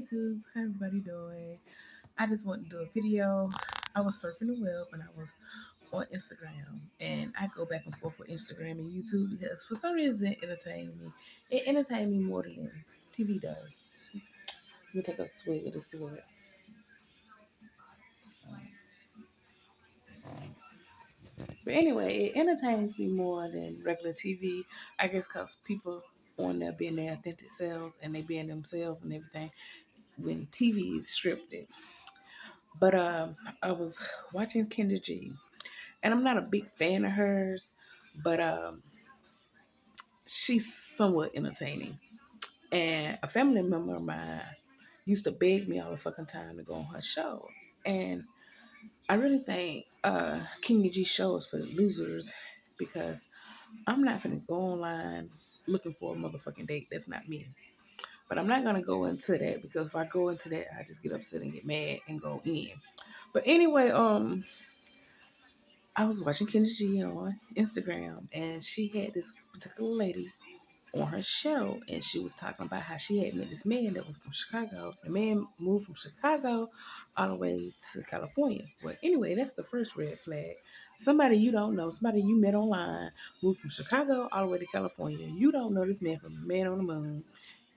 YouTube, how everybody doing? I just want to do a video. I was surfing the web and I was on Instagram, and I go back and forth with Instagram and YouTube because for some reason it entertained me. It entertained me more than TV does. Let me take a swig of this cigarette. But anyway, it entertains me more than regular TV. I guess because people on there being their authentic selves and they being themselves and everything. When TV is scripted. But I was watching Kendra G, and I'm not a big fan of hers, but she's somewhat entertaining. And a family member of mine used to beg me all the fucking time to go on her show, and I really think Kendra G show is for the losers because I'm not gonna go online looking for a motherfucking date. That's not me. But I'm not gonna go into that because if I go into that, I just get upset and get mad and go in. But anyway, I was watching Kendra G on Instagram, and she had this particular lady on her show, and she was talking about how she had met this man that was from Chicago. The man moved from Chicago all the way to California. Well, anyway, that's the first red flag. Somebody you don't know, somebody you met online, moved from Chicago all the way to California. You don't know this man from Man on the Moon.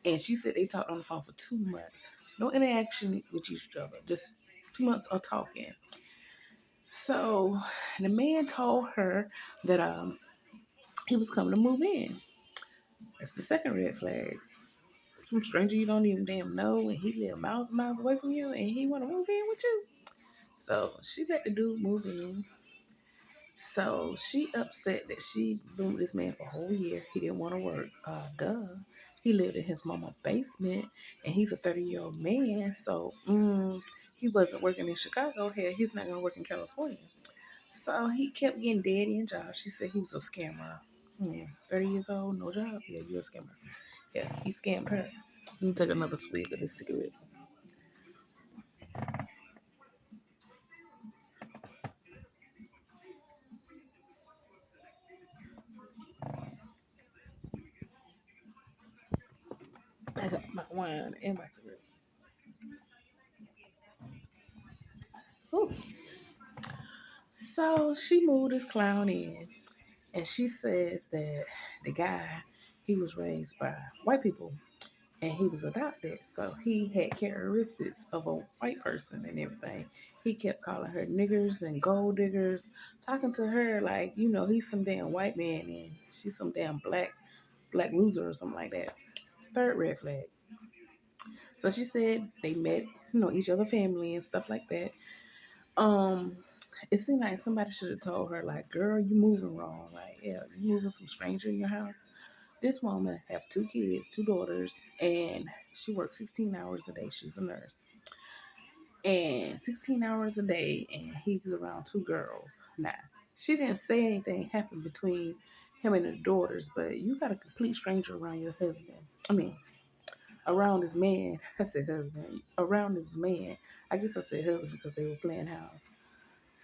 And she said they talked on the phone for 2 months. No interaction with each other, just 2 months of talking. So the man told her that he was coming to move in. That's the second red flag. Some stranger you don't even damn know, and he live miles and miles away from you, and he want to move in with you. So she let the dude move in. So she upset that she been with this man for a whole year. He didn't want to work. Duh. He lived in his mama's basement, and he's a 30-year-old man. So he wasn't working in Chicago. Hell, he's not gonna work in California. So he kept getting dead end jobs. She said he was a scammer. 30 years old, no job. Yeah, you're a scammer. Yeah, he scammed her. Let me take another swig of this cigarette. I got my wine and my cigarette. Ooh. So she moved this clown in, and she says that the guy, he was raised by white people and he was adopted. So he had characteristics of a white person and everything. He kept calling her niggers and gold diggers, talking to her like, he's some damn white man and she's some damn black loser or something like that. Third red flag. So she said they met, each other family and stuff like that. Um, it seemed like somebody should have told her, like, girl, you moving wrong. Like, yeah, you moving some stranger in your house. This woman have 2 kids, 2 daughters, and she works 16 hours a day. She's a nurse. And 16 hours a day, and he's around 2 girls. Now, she didn't say anything happened between him and the daughters, but you got a complete stranger around your husband. I mean, around this man. I said husband. Around this man. I guess I said husband because they were playing house.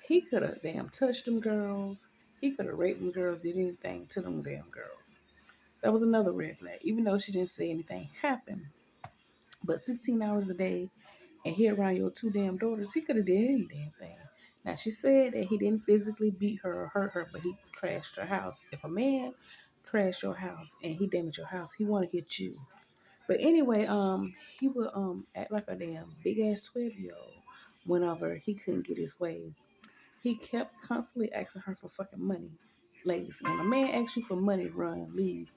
He could have damn touched them girls. He could have raped them girls, did anything to them damn girls. That was another red flag, even though she didn't say anything happened. But 16 hours a day and he around your 2 damn daughters, he could have did any damn thing. Now she said that he didn't physically beat her or hurt her, but he trashed her house. If a man trashed your house and he damaged your house, he want to hit you. But anyway, he would act like a damn big ass 12-year-old whenever he couldn't get his way. He kept constantly asking her for fucking money. Ladies, when a man asks you for money, run, leave.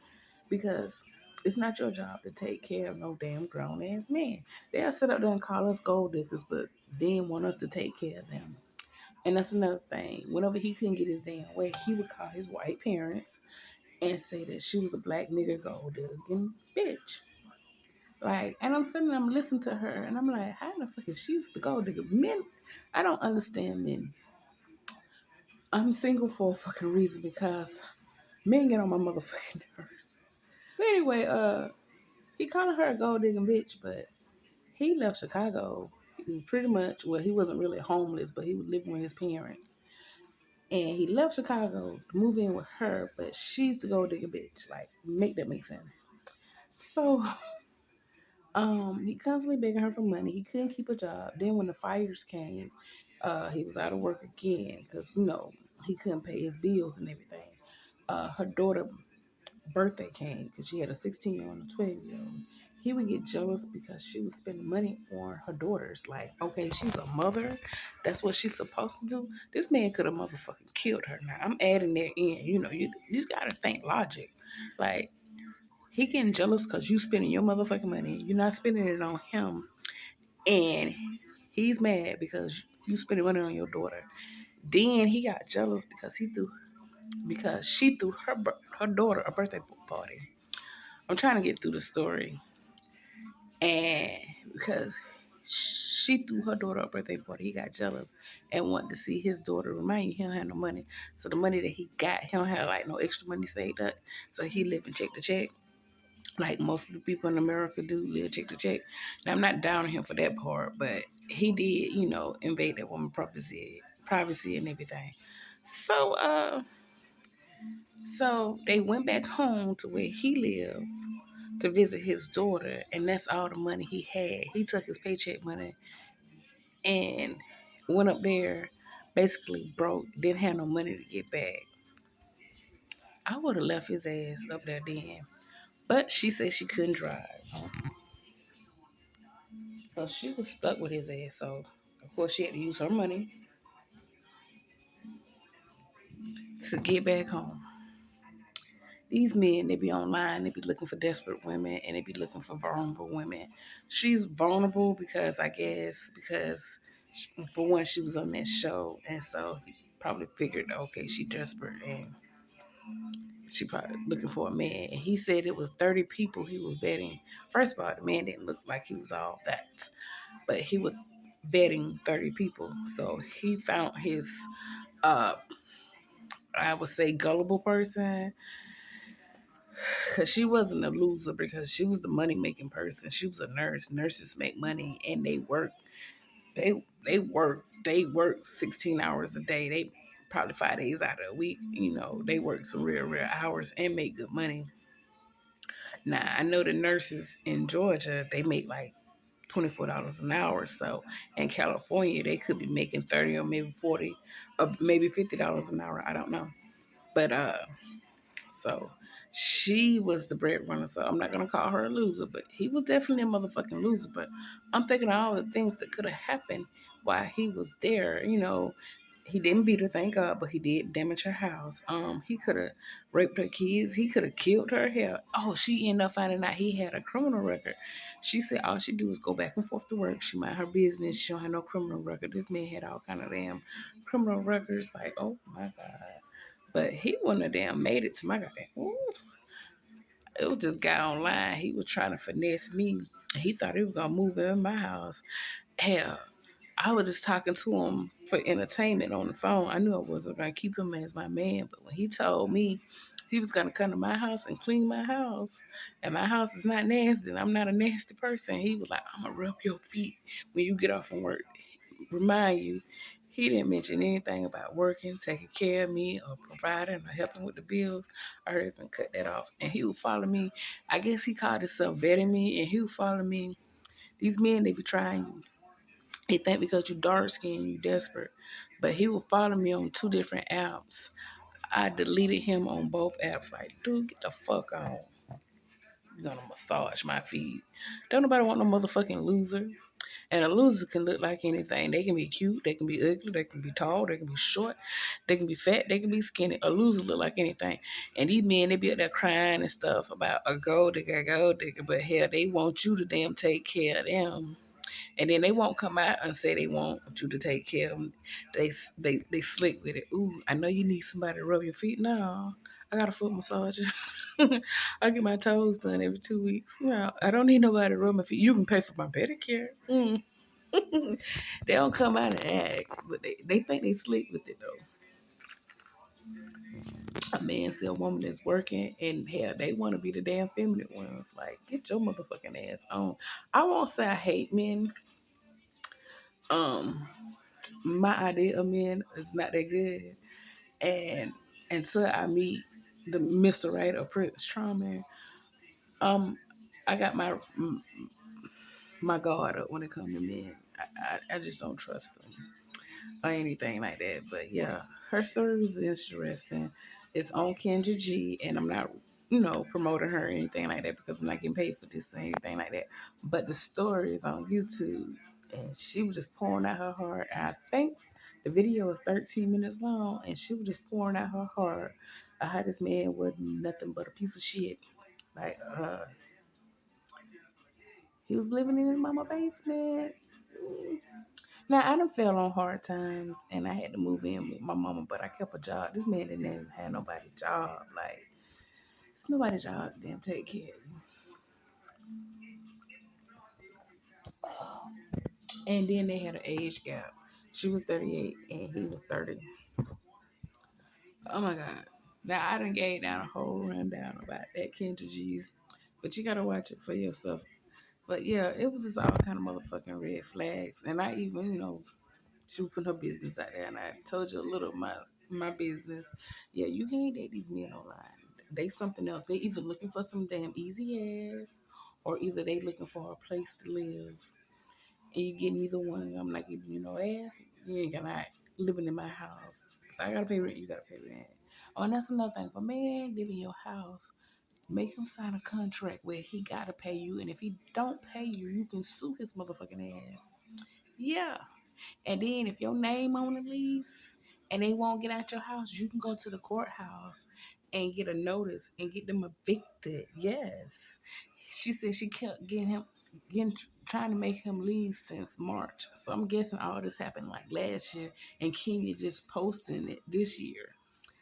Because it's not your job to take care of no damn grown ass man. They'll sit up there and call us gold diggers, but then want us to take care of them. And that's another thing. Whenever he couldn't get his damn way, he would call his white parents and say that she was a black nigger gold digging bitch. Like, and I'm sitting there, I'm listening to her, and I'm like, how the fuck is she's the gold digger? Men, I don't understand men. I'm single for a fucking reason because men get on my motherfucking nerves. But anyway, he calling her a gold digging bitch, but he left Chicago pretty much. Well, he wasn't really homeless, but he was living with his parents. And he left Chicago to move in with her, but she's the gold digger bitch. Like, make that make sense. So He constantly begging her for money. He couldn't keep a job. Then when the fires came, he was out of work again because he couldn't pay his bills and everything. Her daughter birthday came because she had a 16-year-old and a 12-year-old. He would get jealous because she was spending money on her daughters. Like, okay, she's a mother. That's what she's supposed to do. This man could have motherfucking killed her. Now, I'm adding that in. You just got to think logic. Like, he getting jealous because you spending your motherfucking money. You're not spending it on him. And he's mad because you spending money on your daughter. Then he got jealous because she threw her daughter a birthday party. I'm trying to get through the story, and because she threw her daughter a birthday party, he got jealous and wanted to see his daughter. Remind you, he don't have no money, so the money that he got, he don't have like no extra money saved up, so he living check to check, like most of the people in America do, live check to check. Now I'm not down on him for that part, but he did, invade that woman's privacy and everything. So, so they went back home to where he lived to visit his daughter, and that's all the money he had. He took his paycheck money and went up there basically broke, didn't have no money to get back. I would have left his ass up there then. But she said she couldn't drive. So she was stuck with his ass. So of course she had to use her money to get back home. These men, they be online, they be looking for desperate women and they be looking for vulnerable women. She's vulnerable because for one, she was on that show, and so he probably figured, okay, she desperate and she probably looking for a man. And he said it was 30 people he was vetting. First of all, the man didn't look like he was all that, but he was vetting 30 people. So he found his, uh, I would say, gullible person, because she wasn't a loser because she was the money making person. She was a nurse. Nurses make money and they work. They work 16 hours a day. They probably 5 days out of a week. They work some real hours and make good money. Now I know the nurses in Georgia, they make like $24 an hour. So in California they could be making 30 or maybe 40 or maybe $50 an hour. I don't know. But so she was the breadwinner. So I'm not gonna call her a loser, but he was definitely a motherfucking loser. But I'm thinking of all the things that could have happened while he was there. He didn't beat her, thank God, but he did damage her house. He could have raped her kids. He could have killed her. Hell, she ended up finding out he had a criminal record. She said all she do is go back and forth to work. She mind her business. She don't have no criminal record. This man had all kind of damn criminal records. Like, oh my God. But he wouldn't have damn made it to my goddamn. Ooh, it was this guy online. He was trying to finesse me. He thought he was gonna move in my house. Hell, I was just talking to him for entertainment on the phone. I knew I wasn't gonna keep him as my man, but when he told me he was gonna come to my house and clean my house, and my house is not nasty, and I'm not a nasty person, he was like, "I'm gonna rub your feet when you get off from work." Remind you, he didn't mention anything about working, taking care of me, or providing or helping with the bills. I heard him cut that off. And he would follow me. I guess he called himself vetting me, and he would follow me. These men, they be trying you. They think because you dark skinned, you desperate. But he would follow me on 2 different apps. I deleted him on both apps. Like, dude, get the fuck on. You're gonna massage my feet. Don't nobody want no motherfucking loser. And a loser can look like anything. They can be cute, they can be ugly, they can be tall, they can be short, they can be fat, they can be skinny. A loser look like anything. And these men, they be up there crying and stuff about a gold digger, but hell, they want you to damn take care of them. And then they won't come out and say they want you to take care of them. They slick with it. Ooh, I know you need somebody to rub your feet. No, I got a foot massager. I get my toes done every 2 weeks. No, I don't need nobody to rub my feet. You can pay for my pedicure. They don't come out and ask, but they think they slick with it though. A man see a woman that's working and hell, they want to be the damn feminine ones. Like, get your motherfucking ass on. I won't say I hate men. Um, my idea of men is not that good. And until I meet the Mr. Right or Prince Charming, um, I got my guard up when it comes to men. I just don't trust them or anything like that. But yeah, her story was interesting. It's on Kendra G, and I'm not, promoting her or anything like that because I'm not getting paid for this or anything like that. But the story is on YouTube, and she was just pouring out her heart. And I think the video is 13 minutes long, and she was just pouring out her heart of how this man was nothing but a piece of shit. Like, he was living in his mama basement. Now I done fell on hard times and I had to move in with my mama, but I kept a job. This man didn't even have nobody job. Like it's nobody's job to damn take care of you. And then they had an age gap. She was 38 and he was 30. Oh my God. Now I done gave down a whole rundown about that Kendra G's. But you gotta watch it for yourself. But yeah, it was just all kind of motherfucking red flags. And I even, she was putting her business out there, and I told you a little of my business. Yeah, you can't date these men online. They something else. They either looking for some damn easy ass, or either they looking for a place to live. And you get neither one. I'm like, if you know ass, you ain't gonna living in my house. If I gotta pay rent, you gotta pay rent. Oh, and that's another thing. If a man live in your house, make him sign a contract where he gotta pay you, and if he don't pay you, you can sue his motherfucking ass. Yeah. And then if your name on the lease and they won't get out your house, you can go to the courthouse and get a notice and get them evicted. Yes. She said she kept getting trying to make him leave since March. So I'm guessing all this happened like last year and Kenya just posting it this year.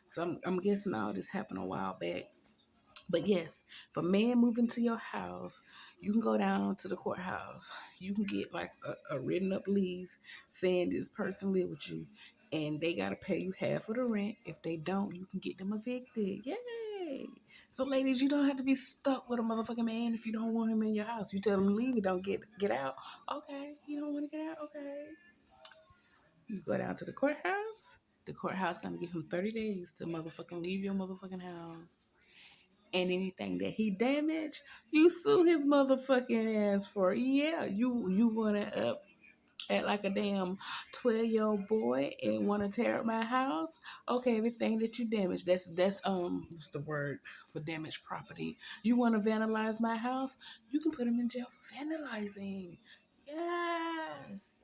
So I'm guessing all this happened a while back. But yes, if a man move into your house, you can go down to the courthouse. You can get like a written up lease saying this person live with you, and they gotta pay you half of the rent. If they don't, you can get them evicted. Yay! So ladies, you don't have to be stuck with a motherfucking man if you don't want him in your house. You tell him to leave, you don't get out. Okay, you don't want to get out. Okay, you go down to the courthouse. The courthouse gonna give him 30 days to motherfucking leave your motherfucking house. And anything that he damaged, you sue his motherfucking ass for. Yeah, you wanna act like a damn 12-year-old boy and wanna tear up my house. Okay, everything that you damage, that's what's the word for damaged property? You wanna vandalize my house? You can put him in jail for vandalizing. Yes,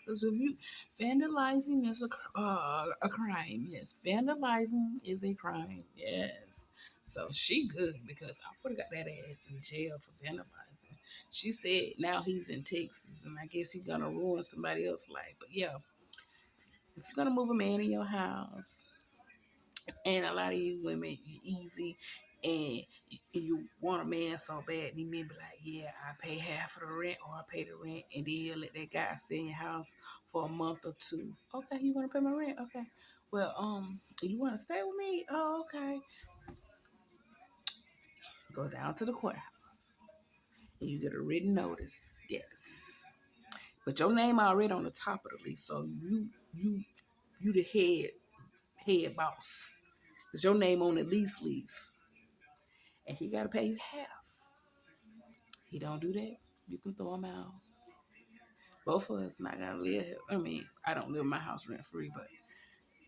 because if you vandalizing is a crime. Yes, vandalizing is a crime. Yes, so she good because I would have got that ass in jail for vandalizing. She said now he's in Texas and I guess he's gonna ruin somebody else's life. But yeah, if you're gonna move a man in your house, and a lot of you women, you easy and you want a man so bad, and you men be like, yeah, I pay half of the rent or I pay the rent, and then you let that guy stay in your house for a month or two. Okay, you want to pay my rent? Okay. Well, you want to stay with me? Oh, okay. Go down to the courthouse and you get a written notice. Yes. But your name already on the top of the list, so you the head boss. Cause your name on the lease, and he gotta pay you half. He don't do that, you can throw him out. Both of us not gonna live here. I mean, I don't live in my house rent free, but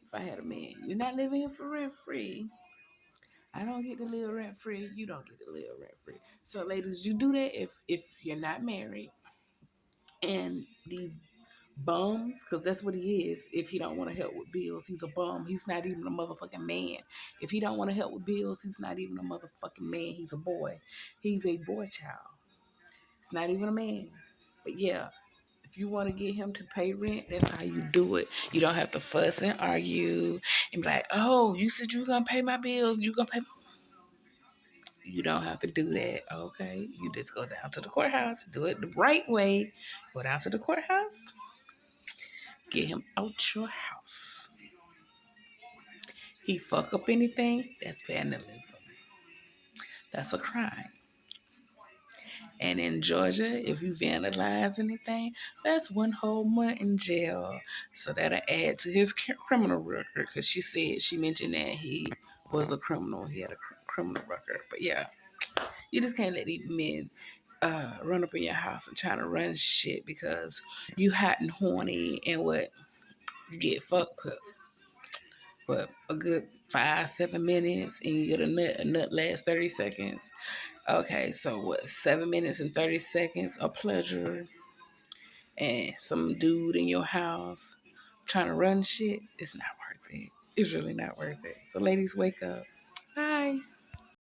if I had a man, you're not living here for rent free. I don't get to live rent free. You don't get to live rent free. So, ladies, you do that if you're not married. And these bums, because that's what he is. If he don't want to help with bills, he's a bum. He's not even a motherfucking man. If he don't want to help with bills, he's not even a motherfucking man. He's a boy. He's a boy child. It's not even a man. But yeah, if you want to get him to pay rent, that's how you do it. You don't have to fuss and argue and be like, oh, you said you gonna pay my bills. You gonna pay. You don't have to do that, okay? You just go down to the courthouse, do it the right way. Go down to the courthouse, get him out your house. He fuck up anything, that's vandalism. That's a crime. And in Georgia, if you vandalize anything, that's 1 whole month in jail. So that'll add to his criminal record. Because she mentioned that he was a criminal. He had a criminal record. But yeah, you just can't let these men run up in your house and trying to run shit because you hot and horny and what you get fucked for a good 5-7 minutes and you get a nut lasts 30 seconds. Okay, so what, 7 minutes and 30 seconds of pleasure and some dude in your house trying to run shit, it's not worth it. It's really not worth it. So ladies, wake up.